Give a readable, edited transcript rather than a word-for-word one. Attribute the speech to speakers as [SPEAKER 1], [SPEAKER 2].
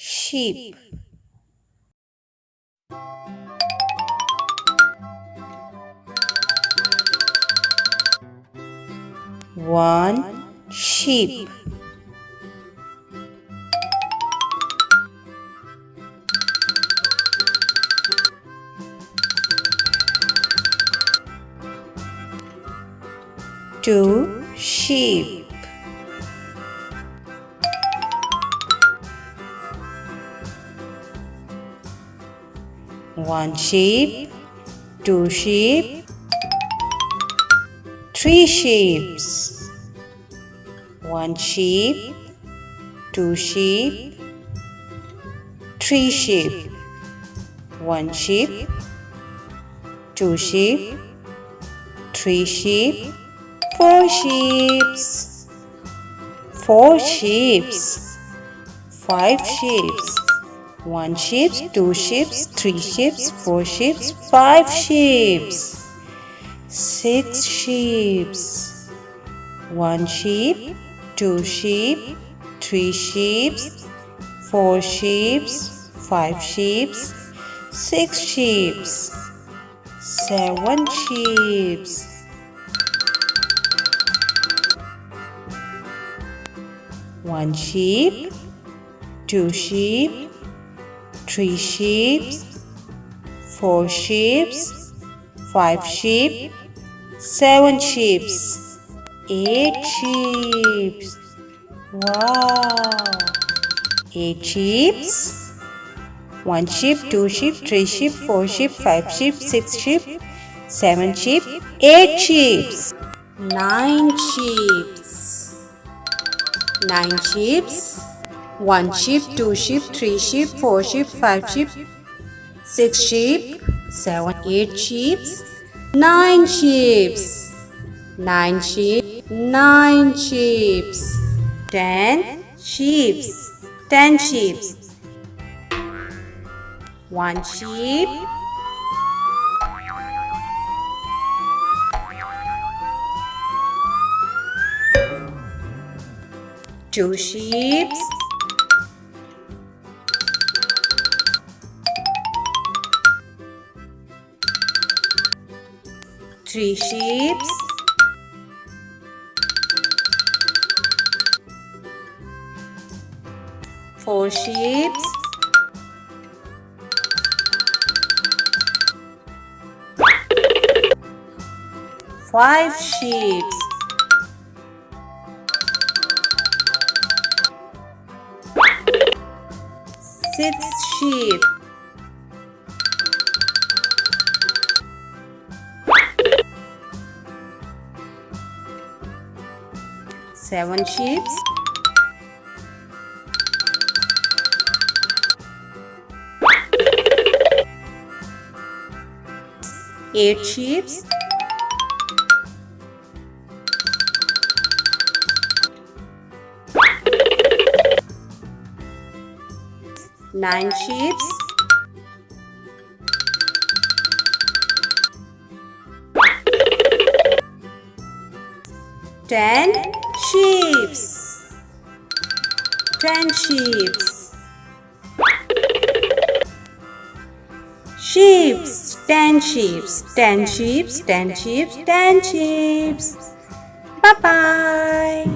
[SPEAKER 1] sheep. One sheep. Two sheep. One sheep, two sheep, three sheeps. One sheep, two sheep, three sheep. One sheep, two sheep, three sheep, four sheeps. Four sheeps, five sheeps. One sheep, two sheep, three sheep, four sheep, five sheep. Six sheep. One sheep, two sheep, three sheep, four sheep, five sheep, six sheep. Seven sheep. One sheep, two sheep, three sheep, four sheep, five sheep, seven sheep, eight sheep. Wow! Eight sheep. One sheep, two sheep, three sheep, four sheep, five sheep, six sheep, seven sheep, eight sheep. Nine sheep. Nine sheep. One sheep, two sheep, three sheep, four sheep, five sheep, six sheep, seven, eight sheep, nine sheep. Nine sheep, nine sheep. 10 sheep. 10 sheep. One sheep, two sheep, three sheep, four sheep, five sheep, six sheep, seven sheep, eight sheep, nine sheep, 10 sheep. 10 sheep. Sheeps, 10 sheeps, 10 sheeps, 10 sheeps, 10 sheeps. Bye bye.